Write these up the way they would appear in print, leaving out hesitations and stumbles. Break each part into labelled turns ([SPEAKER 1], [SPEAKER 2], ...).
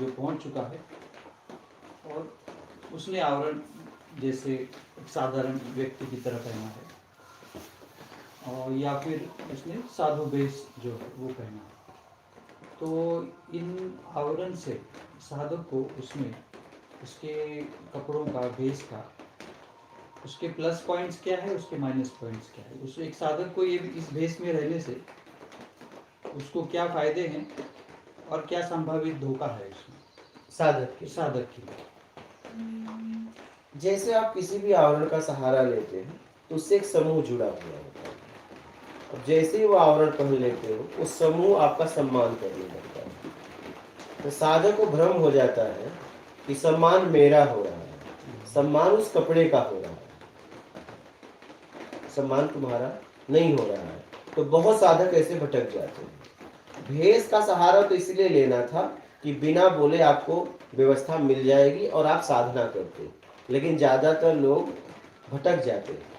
[SPEAKER 1] जो पहुंच चुका है और उसने आवरण जैसे एक साधारण व्यक्ति की तरह पहना है, और या फिर उसने साधु वेश जो है वो पहना है। तो इन आवरण से साधक को उसमें उसके कपड़ों का, वेश का, उसके प्लस पॉइंट्स क्या है, उसके माइनस पॉइंट्स क्या है, उस एक साधक को ये इस भेष में रहने से उसको क्या फायदे हैं और क्या संभावित धोखा है उसमें
[SPEAKER 2] साधक
[SPEAKER 1] के लिए।
[SPEAKER 2] जैसे आप किसी भी आवरण का सहारा लेते हैं तो उससे एक समूह जुड़ा हुआ होता है। अब जैसे ही वो आवरण पहन लेते हो उस समूह आपका सम्मान करने लगता है। तो साधक को भ्रम हो जाता है कि सम्मान मेरा हो रहा है, सम्मान उस कपड़े का हो रहा है, सम्मान तुम्हारा नहीं हो रहा है। तो बहुत साधक ऐसे भटक जाते हैं। भेष का सहारा तो इसलिए लेना था कि बिना बोले आपको व्यवस्था मिल जाएगी और आप साधना करते, लेकिन ज्यादातर लोग भटक जाते हैं।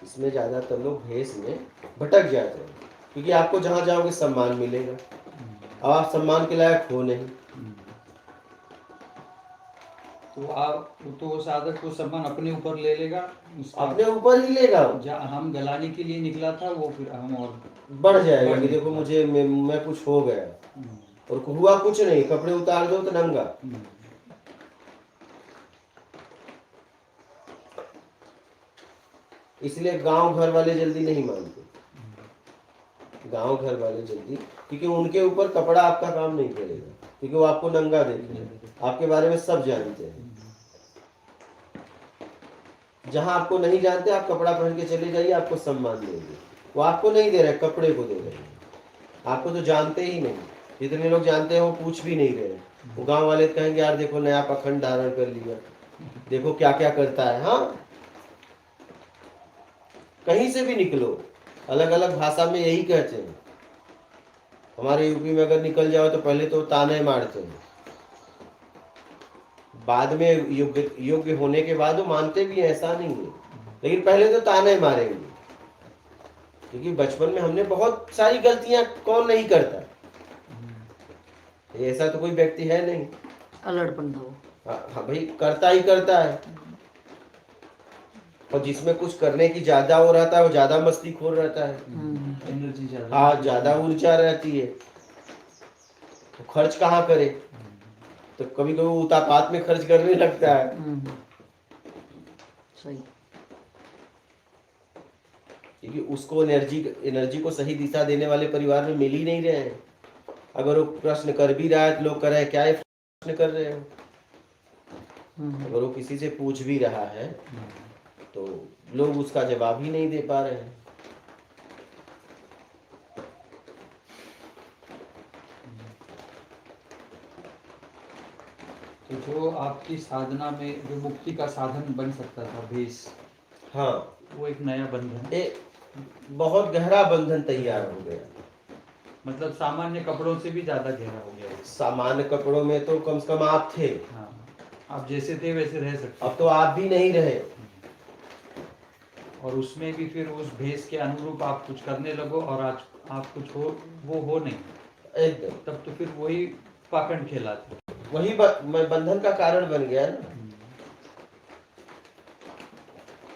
[SPEAKER 2] इसमें ज्यादातर लोग भेष में भटक जाते हैं क्योंकि आपको जहां जाओगे सम्मान मिलेगा, अब आप सम्मान के लायक हो नहीं।
[SPEAKER 1] तो साधक को सम्मान अपने ऊपर ले लेगा,
[SPEAKER 2] अपने ऊपर ही लेगा।
[SPEAKER 1] हम गलाने के लिए निकला था वो फिर हम और
[SPEAKER 2] बढ़ जाएगा कि देखो मुझे मैं कुछ हो गया, और हुआ कुछ नहीं, कपड़े उतार दो तो नंगा। इसलिए गांव घर वाले जल्दी नहीं मानते, गांव घर वाले जल्दी, क्योंकि उनके ऊपर कपड़ा आपका काम नहीं करेगा, क्योंकि वो आपको नंगा देखेंगे, आपके बारे में सब जानते हैं। जहां आपको नहीं जानते आप कपड़ा पहन के चले जाइए, आपको सम्मान देंगे। वो आपको नहीं दे रहे, कपड़े को दे रहे हैं। आपको तो जानते ही नहीं, जितने लोग जानते हैं वो पूछ भी नहीं रहे। वो गांव वाले कहेंगे यार देखो नया पखंड धारण कर लिया, देखो क्या क्या करता है। हाँ, कहीं से भी निकलो अलग अलग भाषा में यही कहते हैं। हमारे यूपी में अगर निकल जाओ तो पहले तो ताने मारते हैं, बाद में योग्य होने के बाद वो मानते भी हैं, ऐसा नहीं है, लेकिन पहले तो ताने मारेंगे। क्योंकि बचपन में हमने बहुत सारी गलतियां, कौन नहीं करता, ऐसा तो कोई व्यक्ति है नहीं।
[SPEAKER 3] अलड़पन था वो।
[SPEAKER 2] हाँ भाई, करता ही करता है। और जिसमें कुछ करने की ज्यादा हो रहता है वो ज्यादा मस्तीखोर रहता है,
[SPEAKER 1] एनर्जी ज्यादा,
[SPEAKER 2] हाँ ज्यादा ऊर्जा रहती है, तो खर्च कहाँ करे, तो कभी कभी उतापात में खर्च करने लगता है।
[SPEAKER 3] सही।
[SPEAKER 2] क्योंकि उसको एनर्जी को सही दिशा देने वाले परिवार में मिल ही नहीं रहे हैं। अगर वो प्रश्न कर भी रहा है तो लोग कह रहे हैं क्या ये प्रश्न कर रहे हो। अगर वो किसी से पूछ भी रहा है तो लोग उसका जवाब ही नहीं दे पा रहे हैं।
[SPEAKER 1] तो जो आपकी साधना में जो मुक्ति का साधन बन सकता था भेष,
[SPEAKER 2] हाँ,
[SPEAKER 1] वो एक नया बंधन,
[SPEAKER 2] बहुत गहरा बंधन तैयार हो गया।
[SPEAKER 1] मतलब सामान्य कपड़ों से भी ज्यादा गहरा हो गया।
[SPEAKER 2] सामान्य कपड़ों में तो कम से कम आप थे,
[SPEAKER 1] हाँ, आप जैसे थे वैसे रह सकते,
[SPEAKER 2] अब तो आप भी नहीं रहे।
[SPEAKER 1] और उसमें भी फिर उस भेष के अनुरूप आप कुछ करने लगो और आज आप कुछ हो, वो हो नहीं
[SPEAKER 2] एकदम,
[SPEAKER 1] तब तो फिर वही पाखंड कहलाते,
[SPEAKER 2] वही बंधन का कारण बन गया ना।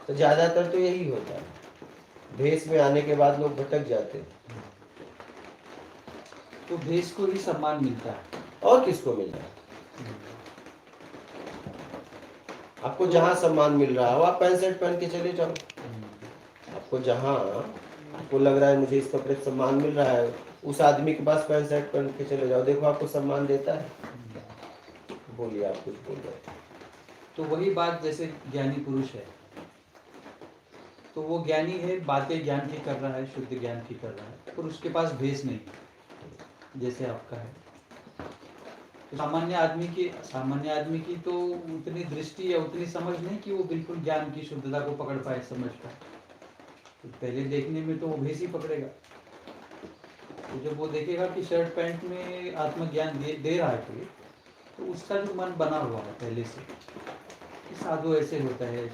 [SPEAKER 2] तो ज्यादातर तो यही होता है, भेष में आने के बाद लोग भटक जाते हैं।
[SPEAKER 1] तो भेष को ही सम्मान मिलता है,
[SPEAKER 2] और किसको मिल रहा है? आपको जहां सम्मान मिल रहा हो आप पैंट शर्ट पहन के चले जाओ। आपको जहां आपको लग रहा है मुझे इस कपड़े से सम्मान मिल रहा है, उस आदमी के पास पैंट शर्ट पहन के चले जाओ, देखो आपको सम्मान देता है। बोलिए, आप कुछ बोल रहे थे।
[SPEAKER 1] तो वही बात, जैसे ज्ञानी पुरुष है तो वो ज्ञानी है, बातें ज्ञान की कर रहा है, शुद्ध ज्ञान की कर रहा है, और उसके पास भेष नहीं जैसे आपका है। तो सामान्य आदमी की तो उतनी दृष्टि या उतनी समझ नहीं कि वो बिल्कुल ज्ञान की शुद्धता को पकड़ पाए, समझ पाए। तो पहले देखने में तो वो भेष ही पकड़ेगा। तो जब वो देखेगा कि शर्ट पैंट में आत्मज्ञान दे रहा है कोई, तो उसका जो मन बना हुआ है पहले से कि साधु ऐसे होता है,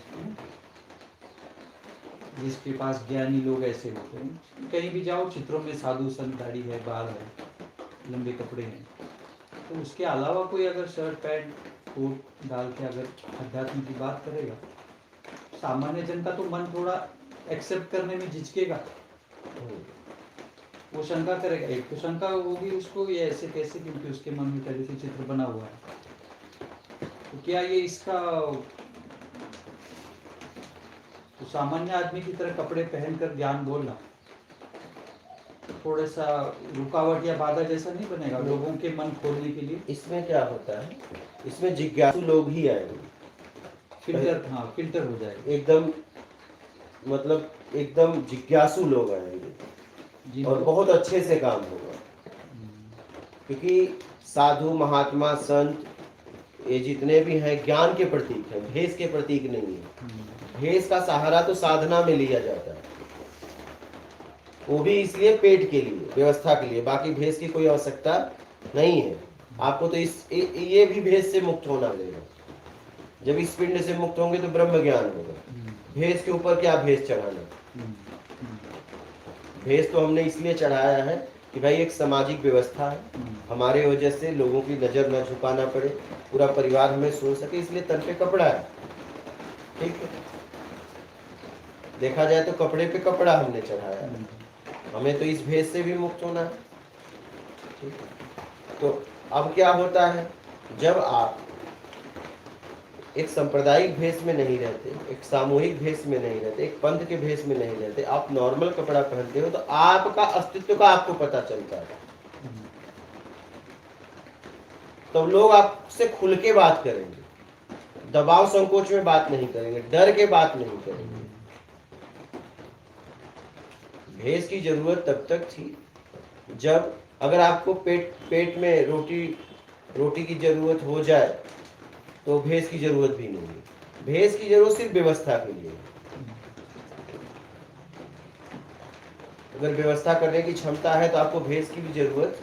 [SPEAKER 1] जिसके पास ज्ञानी लोग ऐसे होते हैं, कहीं भी जाओ चित्रों में साधु संत, दाढ़ी है, बाल है, लंबे कपड़े हैं, तो उसके अलावा कोई अगर शर्ट पैंट कोट डाल के अगर अध्यात्म की बात करेगा, सामान्य जन का तो मन थोड़ा एक्सेप्ट करने में झिझकेगा, वो शंका करेगा। एक तो शंका होगी उसको, ये ऐसे कैसे, क्योंकि उसके मन में पहले से चित्र बना हुआ है। तो क्या ये इसका, तो सामान्य आदमी की तरह कपड़े पहनकर ज्ञान बोलना थोड़ा सा रुकावट या बाधा जैसा नहीं बनेगा लोगों के मन खोलने के लिए?
[SPEAKER 2] इसमें क्या होता है, इसमें जिज्ञासु लोग ही आएंगे,
[SPEAKER 1] फिल्टर, हाँ फिल्टर हो जाएगा
[SPEAKER 2] एकदम, मतलब एकदम जिज्ञासु लोग आएंगे और बहुत अच्छे से काम होगा। क्योंकि साधु महात्मा संत ये जितने भी हैं ज्ञान के प्रतीक हैं, भेष के प्रतीक नहीं है। भेष का सहारा तो साधना में लिया जाता है, वो भी इसलिए पेट के लिए, व्यवस्था के लिए, बाकी भेष की कोई आवश्यकता नहीं है। आपको तो ये भी भेष से मुक्त होना पड़ेगा। जब इस पिंड से मुक्त होंगे तो ब्रह्म ज्ञान होगा। भेष के ऊपर क्या भेष चढ़ाना? भेष तो हमने इसलिए चढ़ाया है कि भाई एक सामाजिक व्यवस्था है, हमारे वजह से लोगों की नजर न झुकाना पड़े, पूरा परिवार हमें सुन सके, इसलिए तन पे कपड़ा है। ठीक है, देखा जाए तो कपड़े पे कपड़ा हमने चढ़ाया है, हमें तो इस भेष से भी मुक्त होना है। ठीक है, तो अब क्या होता है, जब आप एक सांप्रदायिक भेष में नहीं रहते, एक सामूहिक भेष में नहीं रहते, एक पंथ के भेष में नहीं रहते, आप नॉर्मल कपड़ा पहनते हो, तो आपका अस्तित्व का आपको पता चलता है। तो लोग आपसे खुल के बात करेंगे, दबाव संकोच में बात नहीं करेंगे, डर के बात नहीं करेंगे। भेष की जरूरत तब तक थी जब, अगर आपको पेट में रोटी की जरूरत हो जाए तो भेष की जरूरत भी नहीं है। भेष की जरूरत सिर्फ व्यवस्था के लिए। अगर व्यवस्था करने की क्षमता है तो आपको भेष की भी जरूरत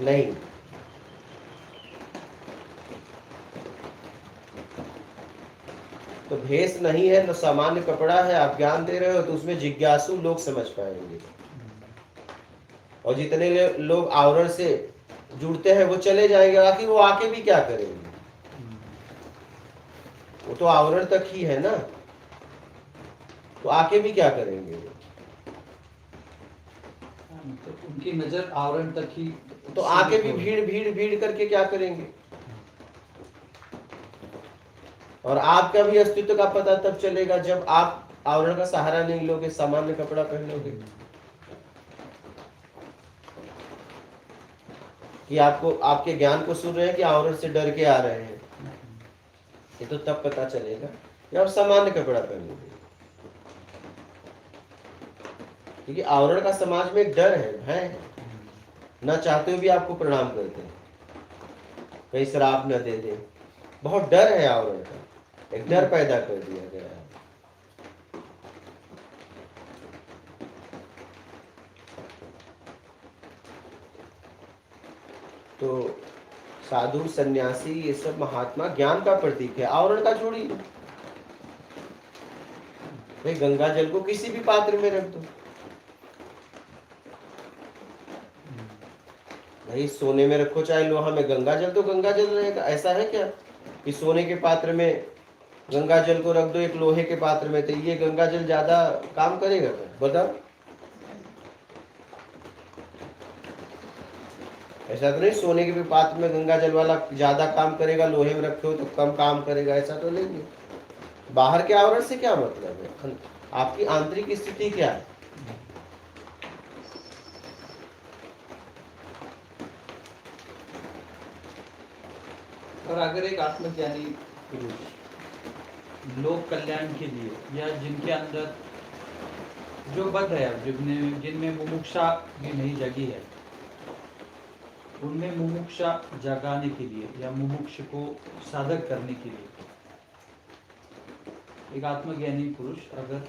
[SPEAKER 2] नहीं। तो भेष नहीं है, तो सामान्य कपड़ा है, आप ज्ञान दे रहे हो, तो उसमें जिज्ञासु लोग समझ पाएंगे। और जितने लोग आवरण से जुड़ते हैं वो चले जाएंगे, आखिर वो आके भी क्या करेंगे? वो तो आवरण तक ही है ना, तो आके भी क्या करेंगे?
[SPEAKER 1] तो उनकी नजर आवरण तक ही,
[SPEAKER 2] तो आके भी भीड़ करके क्या करेंगे? और आपका भी अस्तित्व का पता तब चलेगा जब आप आवरण का सहारा नहीं लोगे, सामान्य कपड़ा पहनोगे। कि आपको, आपके ज्ञान को सुन रहे हैं कि आवरण से डर के आ रहे हैं, ये तो तब पता चलेगा जब आप सामान्य कपड़ा पहनोगे। क्योंकि आवरण का समाज में एक डर है, भय है, ना चाहते हुए भी आपको प्रणाम करते हैं, कहीं श्राप न दे दे, बहुत डर है आवरण का, एक डर पैदा कर दिया गया है। तो साधु सन्यासी ये सब महात्मा ज्ञान का प्रतीक है, आवरण का छोड़िए। भाई गंगा जल को किसी भी पात्र में रख दो, भाई सोने में रखो चाहे लोहा में, गंगा जल तो गंगा जल रहेगा। ऐसा है क्या कि सोने के पात्र में गंगा जल को रख दो, एक लोहे के पात्र में, तो ये गंगा जल ज्यादा काम करेगा? बताओ, ऐसा तो नहीं सोने के पात्र में गंगा जल वाला ज्यादा काम करेगा, लोहे में रखे हो तो कम काम करेगा, ऐसा तो नहीं है। बाहर के आवरण से क्या मतलब है, आपकी आंतरिक स्थिति क्या है?
[SPEAKER 1] और अगर एक आत्मज्ञानी पुरुष लोक कल्याण के लिए, या जिनके अंदर जो बद्ध है, जिनमें मुमुक्षा भी नहीं जगी है, उनमें मुमुक्षा जगाने के लिए या मुमुक्ष को साधक करने के लिए एक आत्मज्ञानी पुरुष अगर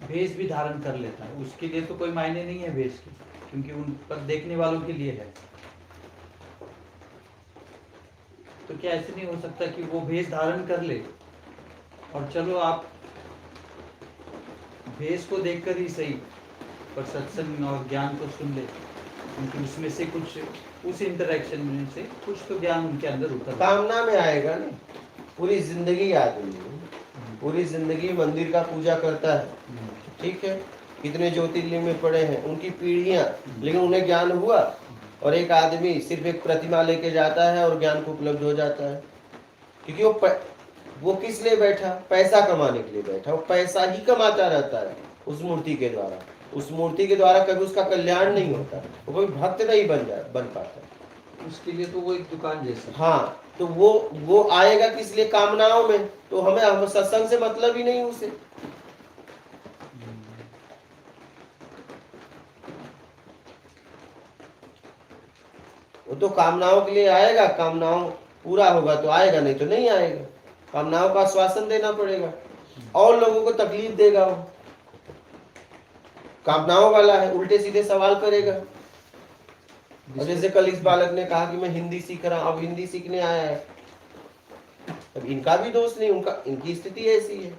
[SPEAKER 1] भेष भी धारण कर लेता है, उसके लिए तो कोई मायने नहीं है भेष की, क्योंकि उन पर देखने वालों के लिए है। तो क्या ऐसे नहीं हो सकता कि वो भेष धारण कर ले और चलो आप भेष को देखकर ही सही पर सत्संग और ज्ञान को सुन ले? क्योंकि उसमें से कुछ उस इंटरेक्शन में से कुछ तो ज्ञान उनके अंदर उतर
[SPEAKER 2] कामना में आएगा ना। पूरी जिंदगी आदमी पूरी जिंदगी मंदिर का पूजा करता है, ठीक है, कितने ज्योतिर्लिंग में पड़े हैं, उनकी पीढ़ियां, लेकिन उन्हें ज्ञान हुआ। और एक आदमी सिर्फ एक प्रतिमा लेके जाता है और ज्ञान को उपलब्ध हो जाता है, क्योंकि वो किस लिए बैठा? पैसा कमाने के लिए बैठा। वो पैसा ही कमाता रहता है उस मूर्ति के द्वारा। उस मूर्ति के द्वारा कभी उसका कल्याण नहीं होता, वो कोई भक्त नहीं बन पाता।
[SPEAKER 1] उसके लिए तो वो एक दुकान जैसा।
[SPEAKER 2] हाँ, तो वो आएगा किस लिए? कामनाओं में। तो हम सत्संग से मतलब ही नहीं उसे। वो तो कामनाओं के लिए आएगा, कामनाओं पूरा होगा तो आएगा, नहीं तो नहीं आएगा। कामनाओं का आश्वासन देना पड़ेगा और लोगों को तकलीफ देगा। वो कामनाओं वाला है, उल्टे सीधे सवाल करेगा। और जैसे कल इस बालक ने कहा कि मैं हिंदी सीख रहा हूं, अब हिंदी सीखने आया है। अब इनका भी दोष नहीं, इनकी स्थिति ऐसी है,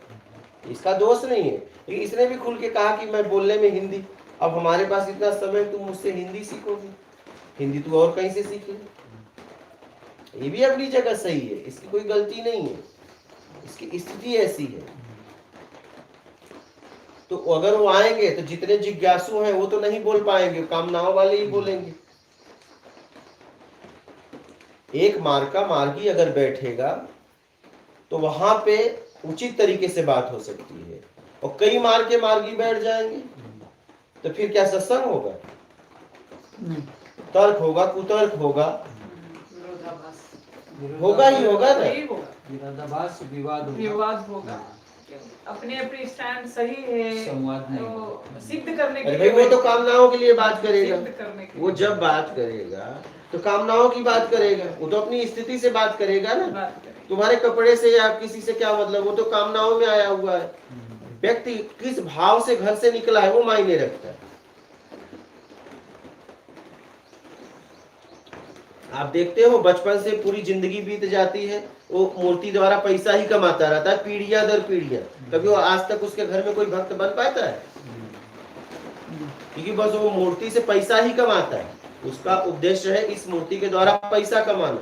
[SPEAKER 2] इसका दोष नहीं है। लेकिन इसने भी खुल के कहा कि मैं बोलने में हिंदी, अब हमारे पास इतना समय, तुम मुझसे हिंदी सीखोगे? हिंदी तू और कहीं से सीख ले। ये भी अपनी जगह सही है, इसकी कोई गलती नहीं है, इसकी स्थिति ऐसी है। तो अगर वो आएंगे तो जितने जिज्ञासु हैं वो तो नहीं बोल पाएंगे, कामनाओं वाले ही बोलेंगे। एक मार्ग का मार्गी अगर बैठेगा तो वहां पे उचित तरीके से बात हो सकती है, और कई मार्ग के मार्गी बैठ जाएंगे तो फिर क्या सत्संग होगा? तर्क होगा, कुतर्क होगा, होगा ही होगा ना।
[SPEAKER 1] विरोधाभास,
[SPEAKER 3] विवाद होगा। अपने अपने स्टैंड सही है,
[SPEAKER 1] संवाद नहीं
[SPEAKER 3] तो सिद्ध करने के
[SPEAKER 2] अरे भाई वो तो कामनाओं के लिए बात करेगा।
[SPEAKER 3] सिद्ध करने के
[SPEAKER 2] वो जब बात करेगा तो कामनाओं की बात करेगा, वो तो अपनी स्थिति से बात करेगा ना।
[SPEAKER 3] बात करें।
[SPEAKER 2] तुम्हारे कपड़े से या किसी से क्या मतलब? वो तो कामनाओं में आया हुआ है। व्यक्ति किस भाव से घर से निकला है वो मायने रखता है। आप देखते हो बचपन से पूरी जिंदगी बीत जाती है, वो मूर्ति द्वारा पैसा ही कमाता रहता है, पीढ़ियां दर पीढ़ियां। कभी वो आज तक उसके घर में कोई भक्त बन पाता है? क्योंकि बस वो मूर्ति से पैसा ही कमाता है, उसका उद्देश्य है इस मूर्ति के द्वारा पैसा कमाना।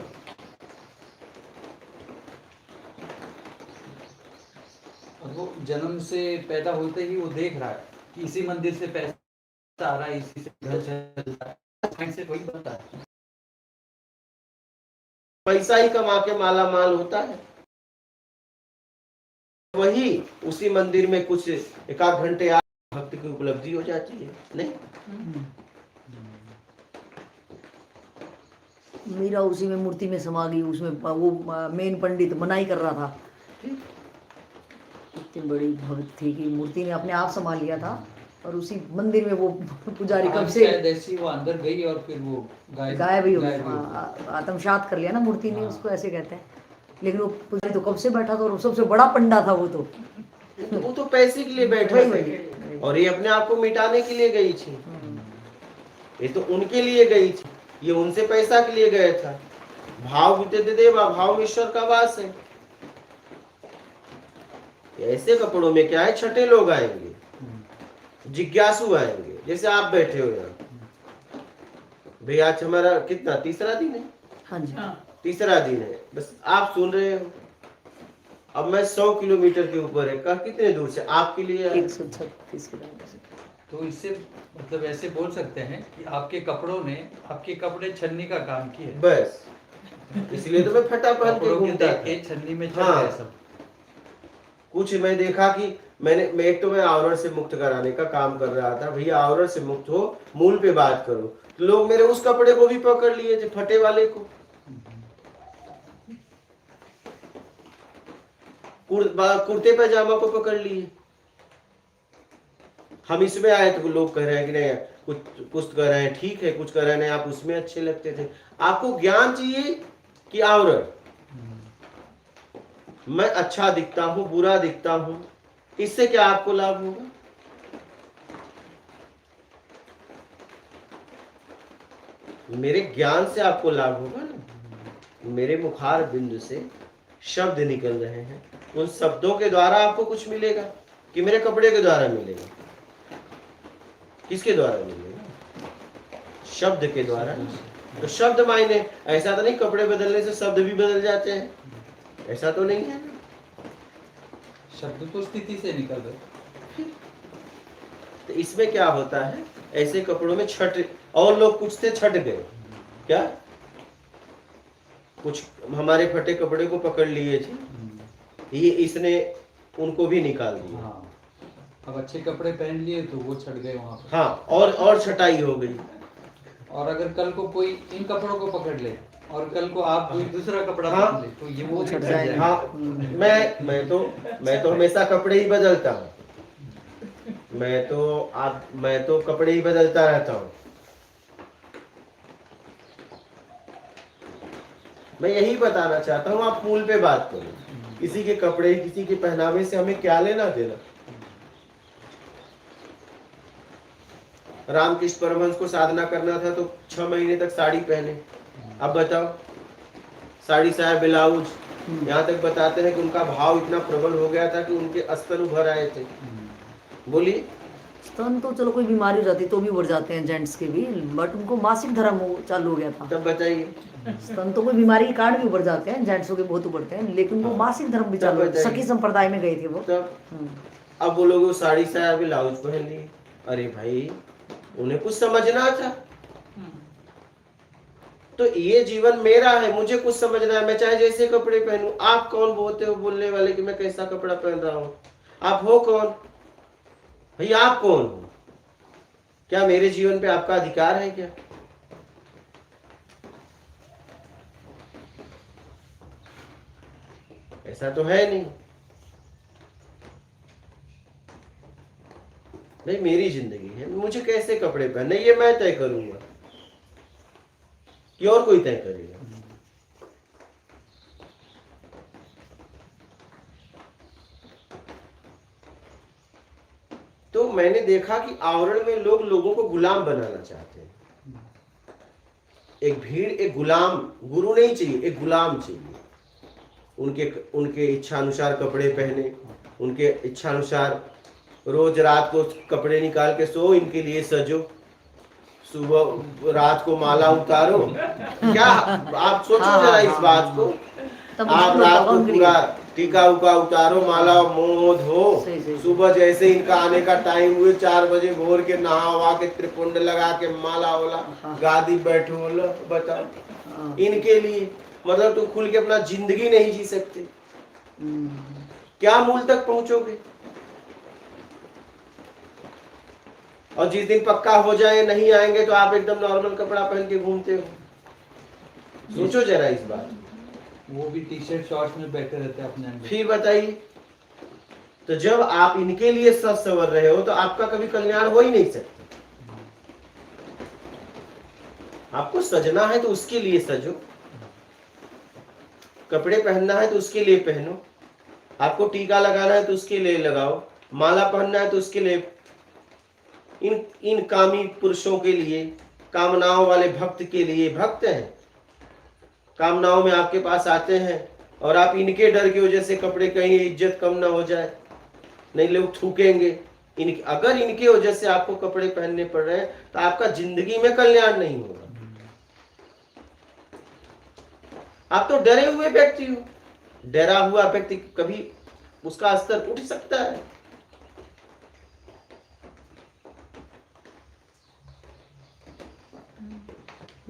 [SPEAKER 1] वो जन्म से पैदा होते ही वो देख रहा है कि इसी मंदिर से पैसा आ रहा है, इसी से घर चल रहा है, से कोई बनता है,
[SPEAKER 2] पैसा ही कमा के माला माल होता है। वही उसी मंदिर में कुछ एक आध घंटे भक्त की उपलब्धि हो जाती है, नहीं?
[SPEAKER 4] मीरा उसी में मूर्ति में समा गई, उसमें वो मेन पंडित मनाई कर रहा था। इतनी बड़ी भक्त थी कि मूर्ति ने अपने आप संभाल लिया था, और उसी मंदिर में वो पुजारी कब से
[SPEAKER 1] ऐसी वो अंदर गई और फिर वो
[SPEAKER 4] गायब ही हो गया, आत्मसात कर लिया ना मूर्ति ने, उसको ऐसे कहते हैं। लेकिन वो पुजारी तो कब से बैठा था, और सबसे बड़ा पंडा था वो तो
[SPEAKER 2] वो तो पैसे के लिए बैठा था, और ये अपने आप को मिटाने के लिए गई थी। ये तो उनके लिए गई थी, ये उनसे पैसा के लिए गया था। भाव विद्यते देवा, भाव में ईश्वर का वास है। ऐसे कपड़ों में क्या है, छठे लोग आएंगे, जिज्ञासु आएंगे, जैसे आप बैठे हो यहाँ। भाई आज हमारा कितना तीसरा दिन है?
[SPEAKER 4] हाँ जी,
[SPEAKER 2] तीसरा दिन है, बस आप सुन रहे हो। अब मैं 100 किलोमीटर के ऊपर है, कहा कितने दूर से आपके लिए
[SPEAKER 4] 136 किलोमीटर से।
[SPEAKER 1] तो इससे मतलब ऐसे बोल सकते हैं कि आपके कपड़ों ने आपके कपड़े छन्नी का काम किया,
[SPEAKER 2] बस इसलिए तो मैं फटा पहन के घूमता था।
[SPEAKER 1] छन्नी में चल रहा है सब।
[SPEAKER 2] कुछ मैं देखा कि मैं एक तो मैं आवरण से मुक्त कराने का काम कर रहा था। भैया आवरण से मुक्त हो, मूल पे बात करो। तो लोग मेरे उस कपड़े को भी पकड़ लिए थे, फटे वाले को। कुर्ते पैजामा को पकड़ लिए। हम इसमें आए तो लोग कह रहे हैं कि नहीं, कुछ कह रहे हैं ठीक है, कुछ कह रहे हैं नहीं आप उसमें अच्छे लगते थे। आपको ज्ञान चाहिए कि आवरण? मैं अच्छा दिखता हूं, बुरा दिखता हूं, इससे क्या आपको लाभ होगा? मेरे ज्ञान से आपको लाभ होगा ना। मेरे मुखार बिंदु से शब्द निकल रहे हैं, उन शब्दों के द्वारा आपको कुछ मिलेगा कि मेरे कपड़े के द्वारा मिलेगा? किसके द्वारा मिलेगा? शब्द के द्वारा। तो शब्द मायने, ऐसा तो नहीं कपड़े बदलने से शब्द भी बदल जाते हैं, ऐसा तो नहीं है।
[SPEAKER 1] शब्द तो स्थिति से निकल रहे।
[SPEAKER 2] तो इसमें क्या होता है, ऐसे कपड़ों में छठ, और लोग कुछ थे छठ गए, क्या कुछ हमारे फटे कपड़े को पकड़ लिए थे, ये इसने उनको भी निकाल दिया।
[SPEAKER 1] हाँ, अब अच्छे कपड़े पहन लिए तो वो छट गए वहाँ पर।
[SPEAKER 2] हाँ, और छटाई हो गई।
[SPEAKER 1] और अगर कल को कोई इन कपड़ों को पकड़ ले और कल को आप कोई दूसरा कपड़ा
[SPEAKER 2] हाँ,
[SPEAKER 1] पहन ले तो ये वो
[SPEAKER 4] छट
[SPEAKER 1] छट
[SPEAKER 4] जाएगा।
[SPEAKER 1] जाएगा।
[SPEAKER 2] हाँ, मैं तो हमेशा कपड़े ही बदलता हूँ। मैं तो कपड़े ही बदलता रहता हूँ। मैं यही बताना चाहता हूँ, आप मूल पे बात करो। किसी के कपड़े, किसी के पहनावे से हमें क्या लेना देना। रामकृष्ण परमहंस को साधना करना था तो 6 महीने तक साड़ी पहने। अब बताओ, साड़ी साया ब्लाउज, यहाँ तक बताते हैं कि उनका भाव इतना प्रबल हो गया था कि उनके स्तन उभर आए थे। बोलिए।
[SPEAKER 4] स्तन तो चलो कोई बीमारी हो जाती तो भी बढ़ जाते हैं जेंट्स के भी, बट उनको मासिक धर्म चालू हो गया था।
[SPEAKER 2] तब बताइए।
[SPEAKER 4] स्तन तो कोई बीमारी के कारण भी उभर जाते हैं, जेंट्सों के बहुत उभरते हैं, लेकिन वो
[SPEAKER 2] हाँ।
[SPEAKER 4] मासिक धर्म भी
[SPEAKER 2] तब
[SPEAKER 4] चालू,
[SPEAKER 2] बताइए।
[SPEAKER 4] सखी संप्रदाय में गए थे वो।
[SPEAKER 2] तब अब वो लोग साड़ी साया ब्लाउज पहन लिए। अरे भाई, उन्हें कुछ समझना था। तो ये जीवन मेरा है, मुझे कुछ समझना है। मैं चाहे जैसे कपड़े पहनूं। आप कौन बोलते हो बोलने वाले कि मैं कैसा कपड़ा पहन रहा हूं? आप हो कौन भाई? आप कौन हो? क्या मेरे जीवन पे आपका अधिकार है क्या? ऐसा तो है नहीं। नहीं, मेरी जिंदगी है, मुझे कैसे कपड़े पहनने ये मैं तय करूंगा कि और कोई तय करेगा? तो मैंने देखा कि आवरण में लोग लोगों को गुलाम बनाना चाहते हैं। एक भीड़, एक गुलाम, गुरु नहीं चाहिए, एक गुलाम चाहिए। उनके इच्छानुसार कपड़े पहने, उनके इच्छानुसार रोज रात को कपड़े निकाल के सो, इनके लिए सजो, सुबह रात को माला उतारो। क्या आप सोचो जरा इस बात को। आप रात को पूरा टीका उका उतारो, माला मोह धो, सुबह जैसे इनका आने का टाइम हुए 4 बजे भोर के नहा वहा के त्रिपुंड लगा के माला वाला गादी बैठो। बोलो बताओ, इनके लिए मतलब तुम खुल के अपना जिंदगी नहीं जी सकते, क्या मूल तक पहुंचोगे? और जिस दिन पक्का हो जाए नहीं आएंगे तो आप एकदम नॉर्मल कपड़ा पहन के घूमते हो। सोचो जरा इस बात।
[SPEAKER 1] वो भी टी शर्ट शॉर्ट्स में बैठे रहते हैं अपने अंदर।
[SPEAKER 2] फिर बताइए, तो जब आप इनके लिए सज संवर रहे हो तो आपका कभी कल्याण हो ही नहीं सकता। आपको सजना है तो उसके लिए सजो, कपड़े पहनना है तो उसके लिए पहनो, आपको टीका लगाना है तो उसके लिए लगाओ, माला पहनना है तो उसके लिए। इन कामी पुरुषों के लिए, कामनाओं वाले भक्त के लिए, भक्त हैं, कामनाओं में आपके पास आते हैं और आप इनके डर की वजह से कपड़े कहीं इज्जत कम ना हो जाए, नहीं लोग थूकेंगे, अगर इनके वजह से आपको कपड़े पहनने पड़ रहे हैं तो आपका जिंदगी में कल्याण नहीं होगा। आप तो डरे हुए व्यक्ति हो। डरा हुआ व्यक्ति कभी उसका स्तर उठ सकता है?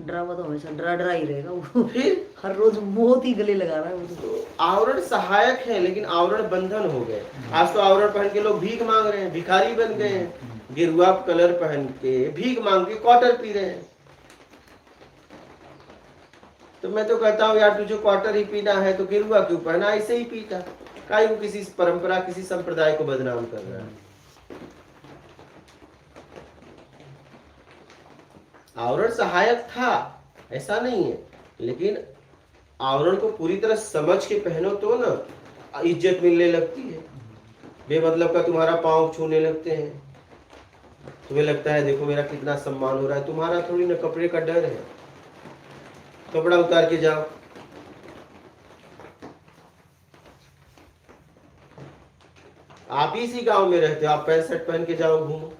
[SPEAKER 4] ड्रामा तो हमेशा डरा ही रहेगा वो।
[SPEAKER 2] फिर
[SPEAKER 4] हर रोज मोती गले लगा रहा है वो
[SPEAKER 2] तो आवरण सहायक है लेकिन आवरण बंधन हो गए। आज तो आवरण पहन के लोग भीख मांग रहे हैं, भिखारी बन गए हैं। गेरुआ कलर पहन के भीख मांग के क्वार्टर पी रहे हैं। तो मैं तो कहता हूँ यार, तुझे क्वार्टर ही पीना है तो गेरुआ क्यों पहना, ऐसे ही पीता। काहे को किसी परंपरा, किसी संप्रदाय को बदनाम कर रहा है। आवरण सहायक था, ऐसा नहीं है, लेकिन आवरण को पूरी तरह समझ के पहनो तो ना इज्जत मिलने लगती है। बेमतलब का तुम्हारा पांव छूने लगते हैं, तुम्हें लगता है देखो मेरा कितना सम्मान हो रहा है। तुम्हारा थोड़ी ना कपड़े का डर है। कपड़ा उतार के जाओ। आप इसी गांव में रहते हो, आप पैंट शर्ट पहन के जाओ घूमो।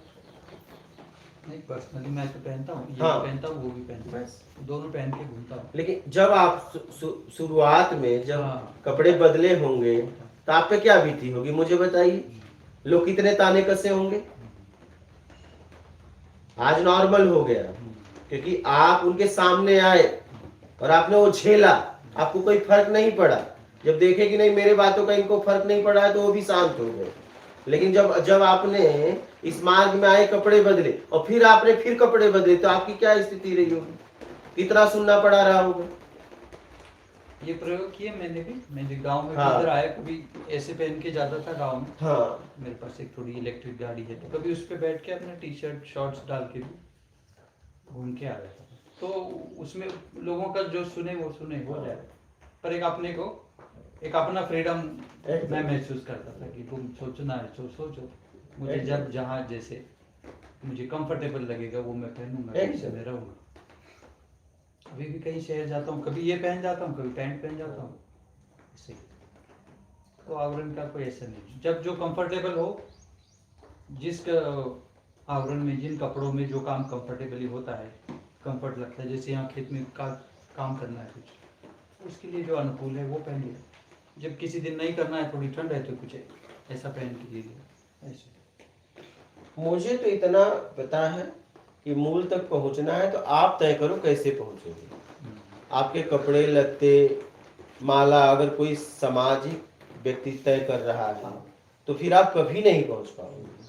[SPEAKER 1] नहीं, पर्सनली मैं तो पहनता हूँ, ये
[SPEAKER 2] हाँ।
[SPEAKER 1] भी पहनता हूँ, वो भी पहनता
[SPEAKER 2] बस।
[SPEAKER 1] हूँ, दोनों पहन के घूमता हूँ।
[SPEAKER 2] लेकिन जब आप शुरुआत में जब
[SPEAKER 1] हाँ।
[SPEAKER 2] कपड़े बदले होंगे तो आप पे क्या बीती होगी, मुझे बताइए। लोग कितने ताने कसे होंगे। आज नॉर्मल हो गया क्योंकि आप उनके सामने आए और आपने वो झेला, आपको कोई फर्क नहीं पड़ा। जब देखे कि नहीं मेरे बातों का इनको फर्क नहीं पड़ा है तो वो भी शांत हो गए। लेकिन जब जब आपने इस मार्ग में आए, कपड़े बदले और फिर आपने फिर कपड़े बदले, तो आपकी क्या स्थिति रही होगी, कितना सुनना पड़ा रहा होगा।
[SPEAKER 1] ये प्रयोग किए मैंने भी, मैं गांव में
[SPEAKER 2] हाँ।
[SPEAKER 1] इधर आया, कभी ऐसे पहन के जाता था गांव में।
[SPEAKER 2] हाँ
[SPEAKER 1] मेरे पास एक थोड़ी इलेक्ट्रिक गाड़ी है, तो कभी उस पे बैठ के अपने टी शर्ट शॉर्ट्स डाल के भी घूम के आ रहा था। तो उसमें लोगों का जो सुने वो सुने, हो जाए, पर एक अपने को एक अपना फ्रीडम मैं महसूस करता था कि तुम सोचना है तो सोचो, मुझे जब जहाँ जैसे मुझे कंफर्टेबल लगेगा वो मैं पहनूंगा, वैसे मैं रहूँगा। अभी भी कहीं शहर जाता हूँ, कभी ये पहन जाता हूँ, कभी पैंट पहन जाता हूँ, ऐसे ही। तो आवरण का कोई ऐसा नहीं, जब जो कंफर्टेबल हो, जिस आवरण में जिन कपड़ों में जो काम कंफर्टेबली होता है, कंफर्ट लगता है, जैसे यहाँ खेत में काम करना है कुछ, उसके लिए जो अनुकूल है वो पहन लिया। जब किसी दिन नहीं करना है, थोड़ी ठंड है, तो कुछ ऐसा पहन के ले लिया, ऐसे।
[SPEAKER 2] मुझे तो इतना पता है कि मूल तक पहुंचना है तो आप तय करो कैसे पहुंचोगे। आपके कपड़े लत्ते माला अगर कोई सामाजिक व्यक्ति तय कर रहा है तो फिर आप कभी नहीं पहुंच पाओगे।